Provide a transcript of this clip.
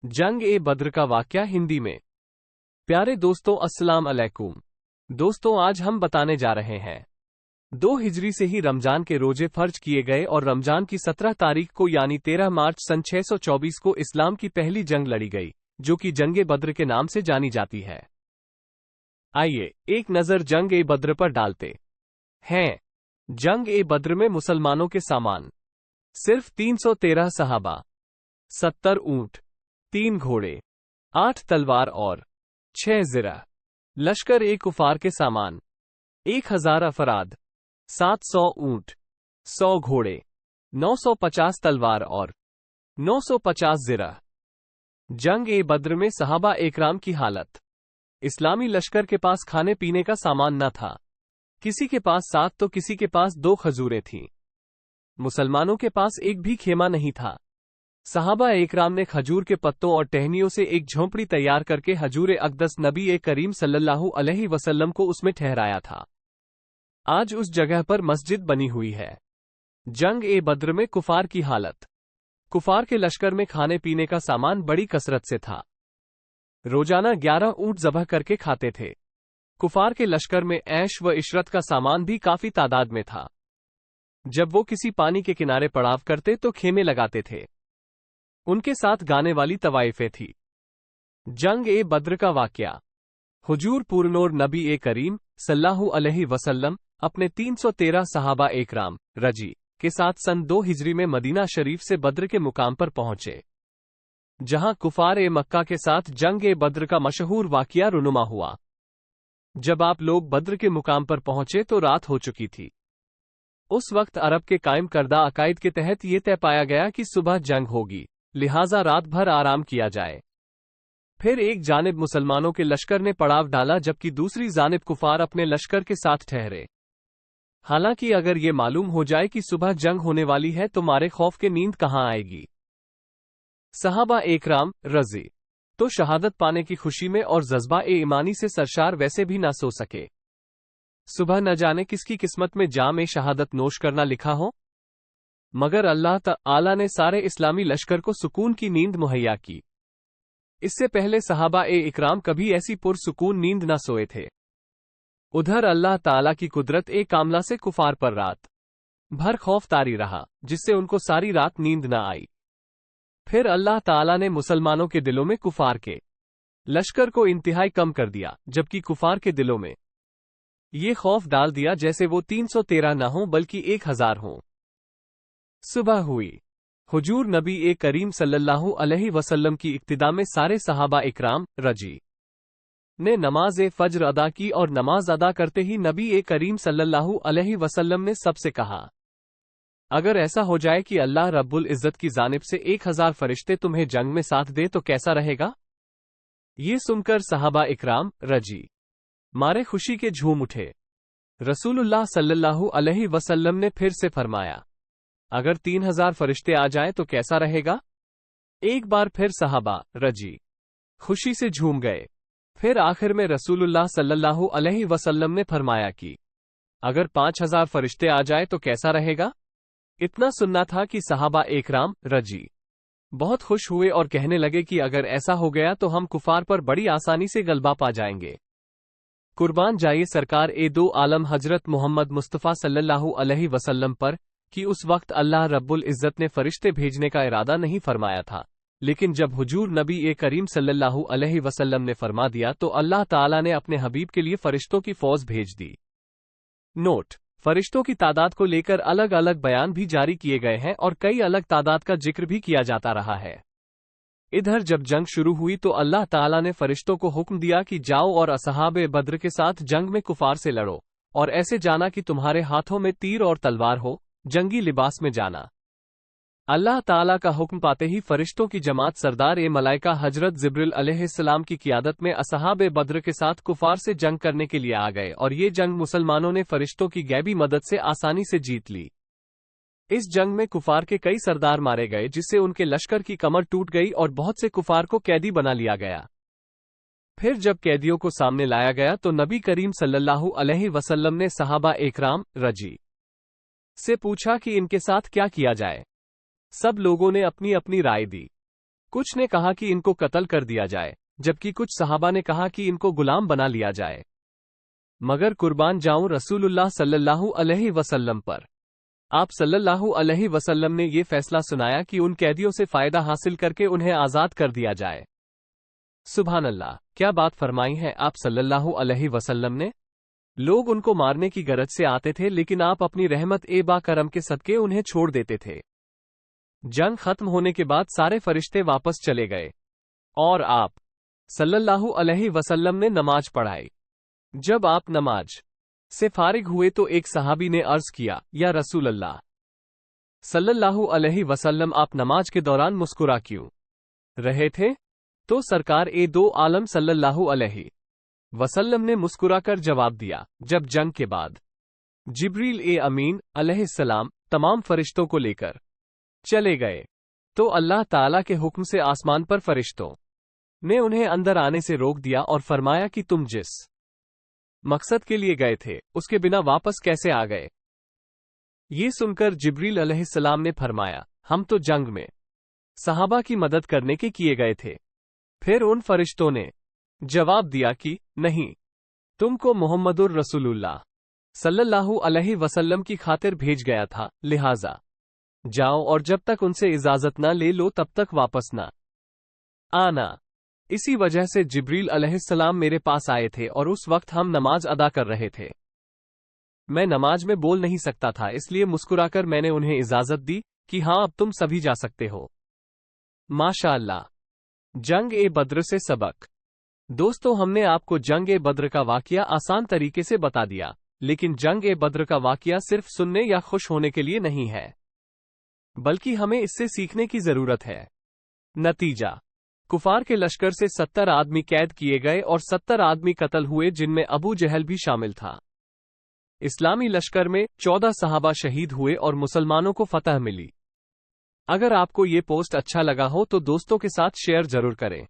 जंग ए बद्र का वाकया हिंदी में। प्यारे दोस्तों, अस्सलाम अलैकुम। दोस्तों, आज हम बताने जा रहे हैं 2 हिजरी से ही रमजान के रोजे फर्ज किए गए और रमजान की 17 तारीख को यानी 13 मार्च सन 624 को इस्लाम की पहली जंग लड़ी गई, जो कि जंग ए बद्र के नाम से जानी जाती है। आइए एक नजर जंग ए बद्र पर डालते हैं। जंग ए बद्र में मुसलमानों के सामान सिर्फ 313 सहाबा, 70 ऊंट, 3 घोड़े, 8 तलवार और 6 ज़िरा। लश्कर ए कुफार के सामान 1000 अफराद, 700 ऊंट, 100 घोड़े, 950 तलवार और 950 ज़िरा। जंग ए बद्र में सहाबा एकराम की हालत। इस्लामी लश्कर के पास खाने पीने का सामान न था। किसी के पास 7 तो किसी के पास 2 खजूरें थीं। मुसलमानों के पास एक भी खेमा नहीं था। सहाबा एकराम ने खजूर के पत्तों और टहनियों से एक झोंपड़ी तैयार करके हजूर अक़दस नबी ए करीम सल्लल्लाहु अलैहि वसल्लम को उसमें ठहराया था। आज उस जगह पर मस्जिद बनी हुई है। जंग ए बद्र में कुफार की हालत। कुफार के लश्कर में खाने पीने का सामान बड़ी कसरत से था। रोजाना 11 ऊंट ज़बह करके खाते थे। कुफार के लश्कर में ऐश व इशरत का सामान भी काफी तादाद में था। जब वो किसी पानी के किनारे पड़ाव करते तो खेमे लगाते थे। उनके साथ गाने वाली तवाइफें थी। जंग ए बद्र का वाकया। हुजूर पूरनूर नबी ए करीम सल्लल्लाहु अलैहि वसल्लम अपने 313 सहाबा एकराम रजी के साथ सन 2 हिजरी में मदीना शरीफ से बद्र के मुकाम पर पहुंचे, जहां कुफार ए मक्का के साथ जंग ए बद्र का मशहूर वाकया रुनुमा हुआ। जब आप लोग बद्र के मुकाम पर पहुंचे तो रात हो चुकी थी। उस वक्त अरब के कायम करदा अकायद के तहत ये तय पाया गया कि सुबह जंग होगी, लिहाजा रात भर आराम किया जाए। फिर एक जानिब मुसलमानों के लश्कर ने पड़ाव डाला, जबकि दूसरी जानिब कुफार अपने लश्कर के साथ ठहरे। हालांकि अगर ये मालूम हो जाए कि सुबह जंग होने वाली है तो मारे खौफ के नींद कहां आएगी। सहाबा एकराम रजी तो शहादत पाने की खुशी में और जज्बा ए ईमानी से सरशार वैसे भी ना सो सके। सुबह न जाने किसकी किस्मत में जाम ए शहादत नोश करना लिखा हो, मगर अल्लाह ताला ने सारे इस्लामी लश्कर को सुकून की नींद मुहैया की। इससे पहले सहाबा ए इकराम कभी ऐसी पुरसुकून नींद न सोए थे। उधर अल्लाह ताला की कुदरत ए कामला से कुफार पर रात भर खौफ तारी रहा, जिससे उनको सारी रात नींद न आई। फिर अल्लाह ताला ने मुसलमानों के दिलों में कुफार के लश्कर को इंतहाई कम कर दिया, जबकि कुफार के दिलों में ये खौफ डाल दिया जैसे वो 313 न हों बल्कि 1000 हों। सुबह हुई। हुजूर नबी ए करीम सल्लल्लाहु अलैहि वसल्लम की इक्तिदा में सारे सहाबा इकराम रजी ने नमाज ए फज्र अदा की और नमाज अदा करते ही नबी ए करीम सल्लल्लाहु अलैहि वसल्लम ने सबसे कहा, अगर ऐसा हो जाए कि अल्लाह रब्बुल इज़्ज़त की जानिब से 1000 फरिश्ते तुम्हें जंग में साथ दे तो कैसा रहेगा। ये सुनकर सहाबा इकराम रजी मारे खुशी के झूम उठे। रसूलुल्लाह सल्लल्लाहु अलैहि वसल्लम ने फिर से फरमाया, अगर 3000 फरिश्ते आ जाएं तो कैसा रहेगा। एक बार फिर सहाबा रजी खुशी से झूम गए। फिर आखिर में रसूलुल्लाह सल्लल्लाहु अलैहि वसल्लम ने फरमाया कि अगर 5000 फरिश्ते आ जाए तो कैसा रहेगा। इतना सुनना था कि सहाबा एकराम रजी बहुत खुश हुए और कहने लगे कि अगर ऐसा हो गया तो हम कुफार पर बड़ी आसानी से गलबा पा जाएंगे। कुर्बान जाइए सरकार ए दो आलम हजरत मोहम्मद मुस्तफ़ा सल्लल्लाहु अलैहि वसल्लम पर कि उस वक्त अल्लाह रब्बुल इज़्ज़त ने फरिश्ते भेजने का इरादा नहीं फरमाया था, लेकिन जब हुजूर नबी ए करीम सल्लल्लाहु अलैहि वसल्लम ने फरमा दिया तो अल्लाह ताला ने अपने हबीब के लिए फरिश्तों की फौज भेज दी। नोट: फरिश्तों की तादाद को लेकर अलग अलग बयान भी जारी किए गए हैं और कई अलग तादाद का जिक्र भी किया जाता रहा है। इधर जब जंग शुरू हुई तो अल्लाह ताला ने फरिश्तों को हुक्म दिया कि जाओ और असहाबे बद्र के साथ जंग में कुफार से लड़ो, और ऐसे जाना कि तुम्हारे हाथों में तीर और तलवार हो, जंगी लिबास में जाना। अल्लाह ताला का हुक्म पाते ही फरिश्तों की जमात सरदार ए मलाइका हजरत जिब्रिल अलैहिस्सलाम की क़ियादत में असहाबे बद्र के साथ कुफार से जंग करने के लिए आ गए, और ये जंग मुसलमानों ने फरिश्तों की गैबी मदद से आसानी से जीत ली। इस जंग में कुफार के कई सरदार मारे गए, जिससे उनके लश्कर की कमर टूट गई और बहुत से कुफार को कैदी बना लिया गया। फिर जब कैदियों को सामने लाया गया तो नबी करीम सल्लल्लाहु अलैहि वसल्लम ने सहाबा एकराम रजी से पूछा कि इनके साथ क्या किया जाए। सब लोगों ने अपनी अपनी राय दी। कुछ ने कहा कि इनको कत्ल कर दिया जाए, जबकि कुछ सहाबा ने कहा कि इनको गुलाम बना लिया जाए। मगर कुर्बान जाऊं रसूलुल्लाह सल्लल्लाहु अलैहि वसल्लम पर। आप सल्लल्लाहु अलैहि वसल्लम ने ये फैसला सुनाया कि उन कैदियों से फायदा हासिल करके उन्हें आजाद कर दिया जाए। सुभान अल्लाह, क्या बात फरमाई है आप सल्लल्लाहु अलैहि वसल्लम ने। लोग उनको मारने की गरज से आते थे, लेकिन आप अपनी रहमत ए बा करम के सदके उन्हें छोड़ देते थे। जंग खत्म होने के बाद सारे फरिश्ते वापस चले गए और आप सल्लल्लाहु अलैहि वसल्लम ने नमाज पढ़ाई। जब आप नमाज से फारिग हुए तो एक सहाबी ने अर्ज किया, या रसूल अल्लाह सल्लल्लाहु अलैहि वसल्लम, आप नमाज के दौरान मुस्कुरा क्यों रहे थे। तो सरकार ए दो आलम सल्लल्लाहु अलैहि वसल्लम ने मुस्कुराकर जवाब दिया, जब जंग के बाद जिब्रील ए अमीन अलैहिस्सलाम तमाम फरिश्तों को लेकर चले गए, तो अल्लाह ताला के हुक्म से आसमान पर फरिश्तों ने उन्हें अंदर आने से रोक दिया और फरमाया कि तुम जिस मकसद के लिए गए थे, उसके बिना वापस कैसे आ गए। ये सुनकर जिब्रील अलैहिस्सलाम ने फरमाया, हम तो जंग में सहाबा की मदद करने के किए गए थे। फिर उन फरिश्तों ने जवाब दिया कि नहीं, तुमको मुहम्मदुर रसूलुल्लाह सल्लल्लाहु अलैहि वसल्लम की खातिर भेज गया था, लिहाजा जाओ और जब तक उनसे इजाजत न ले लो तब तक वापस न आना। इसी वजह से जिब्रील अलैहिस्सलाम मेरे पास आए थे और उस वक्त हम नमाज अदा कर रहे थे। मैं नमाज में बोल नहीं सकता था, इसलिए मुस्कुराकर मैंने उन्हें इजाजत दी कि हां, अब तुम सभी जा सकते हो। माशाअल्लाह। जंग ए बद्र से सबक। दोस्तों, हमने आपको जंग ए बद्र का वाकया आसान तरीके से बता दिया, लेकिन जंग ए बद्र का वाकया सिर्फ सुनने या खुश होने के लिए नहीं है, बल्कि हमें इससे सीखने की जरूरत है। नतीजा, कुफार के लश्कर से 70 आदमी कैद किए गए और 70 आदमी कत्ल हुए, जिनमें अबू जहल भी शामिल था। इस्लामी लश्कर में 14 सहाबा शहीद हुए और मुसलमानों को फतह मिली। अगर आपको ये पोस्ट अच्छा लगा हो तो दोस्तों के साथ शेयर जरूर करें।